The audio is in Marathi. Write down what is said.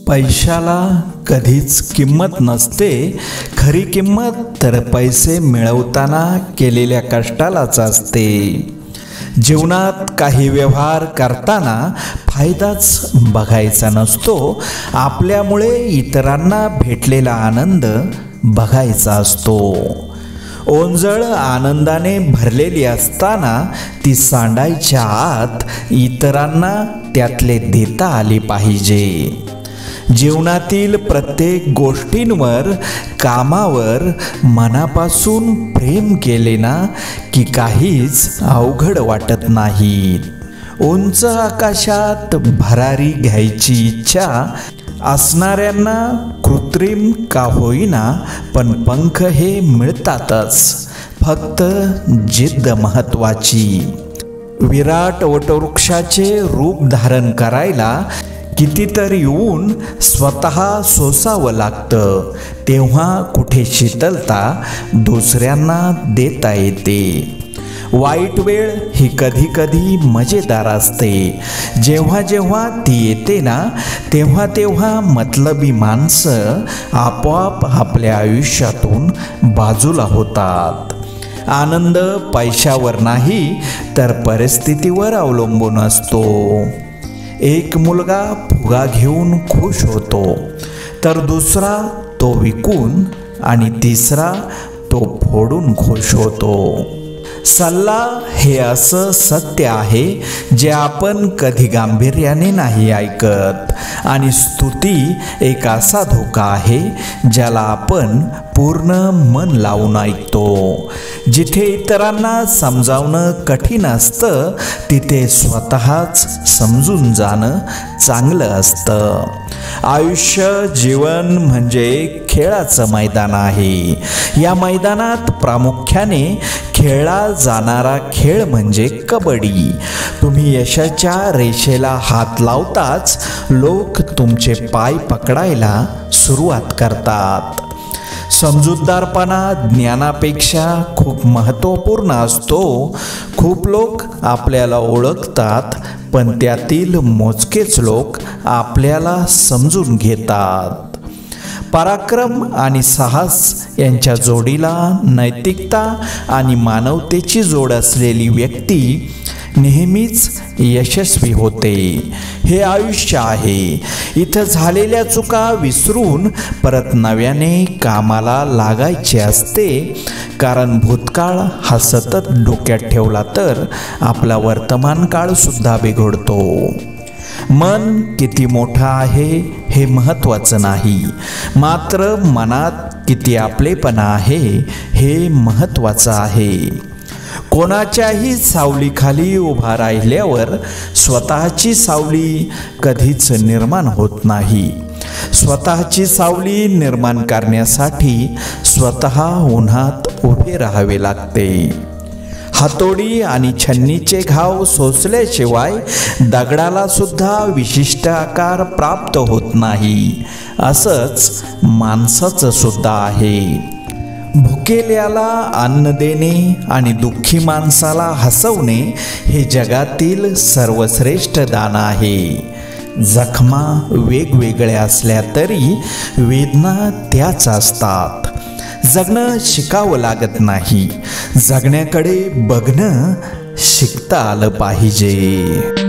पैशाला कधीच किंमत नसते, खरी किंमत तर पैसे मिळवताना केलेल्या कष्टालाच असते। जीवनात काही व्यवहार करताना फायदाच बघायचा नसतो, आपल्यामुळे इतरांना भेटलेला आनंद बघायचा असतो। ओंजळ आनंदाने भरलेली असताना ती सांडायच्या आत इतरांना त्यातले देता आले पाहिजे। जीवनातील प्रत्येक गोष्टींवर, कामावर मनापासून प्रेम केले ना की काहीच अवघड वाटत नाही। उंच आकाशात भरारी घ्यायची इच्छा असणाऱ्यांना कृत्रिम का होईना पण पंख हे मिळतातच, फक्त जिद्द महत्वाची। विराट वटवृक्षाचे रूप धारण करायला कितीतरी ऊन स्वतः सोसावं लागतं, तेव्हा कुठे शीतलता दुसऱ्यांना देता येते। वाईट वेळ ही कधी कधी मजेदार असते, जेव्हा जेव्हा ती येते ना तेव्हा तेव्हा मतलबी माणसं आपोआप आपल्या आयुष्यातून बाजूला होतात। आनंद पैशावर नाही तर परिस्थितीवर अवलंबून असतो। एक मुलगा फुगा घेऊन खुश होतो, तर दुसरा तो विकून आणि तिसरा तो फोडून खुश होतो। सल्ला हे असं सत्य आहे जे आपण कधी गांभीर्याने नाही ऐकत, आणि स्तुती एक असा धोका आहे ज्याला आपण पूर्ण मन लावून ऐकतो। जिथे इतरांना समजावणं कठीण असतं तिथे स्वतःच समजून जाणं चांगलं असतं। आयुष्य जीवन म्हणजे खेळाचं मैदान आहे। या मैदानात प्रामुख्याने खेळला जाणारा खेळ म्हणजे कबड्डी। तुम्ही यशाच्या रेषेला हात लावताच लोक तुमचे पाय पकडायला सुरुवात करतात। समजूतदारपणा ज्ञानापेक्षा खूप महत्त्वपूर्ण असतो। खूप लोक आपल्याला ओळखतात, पण त्यातील मोजकेच लोक आपल्याला समजून घेतात। पराक्रम आणि साहस यांच्या जोडीला नैतिकता आणि मानवतेची जोड असलेली व्यक्ती नेहमीच यशस्वी होते। हे आयुष्य आहे, इथं झालेल्या चुका विसरून परत नव्याने कामाला लागायचे असते, कारण भूतकाळ हा सतत डोक्यात ठेवला तर आपला वर्तमान काळ सुद्धा बिघडतो। मन किती मोठं आहे हे महत्त्वाचं नाही, मात्र मनात किती आपलेपणा आहे हे महत्त्वाचं आहे। कोणाच्याही सावलीखाली उभा राहिल्यावर स्वतःची सावली कधीच निर्माण होत नाही। स्वतःची सावली निर्माण करण्यासाठी स्वतः उन्हात उभे राहावे लागते। हातोडी आणि छन्नीचे घाव सोसल्याशिवाय दगडाला सुद्धा विशिष्ट आकार प्राप्त होत नाही, असंच माणसाचं सुद्धा आहे। भुकेल्याला अन्न देणे आणि दुःखी माणसाला हसवणे हे जगातील सर्वश्रेष्ठ दान आहे। जखमा वेगवेगळ्या असल्या तरी वेदना त्याच असतात। जगणं शिकावं लागत नाही, जगण्याकडे बघणं शिकता आलं पाहिजे।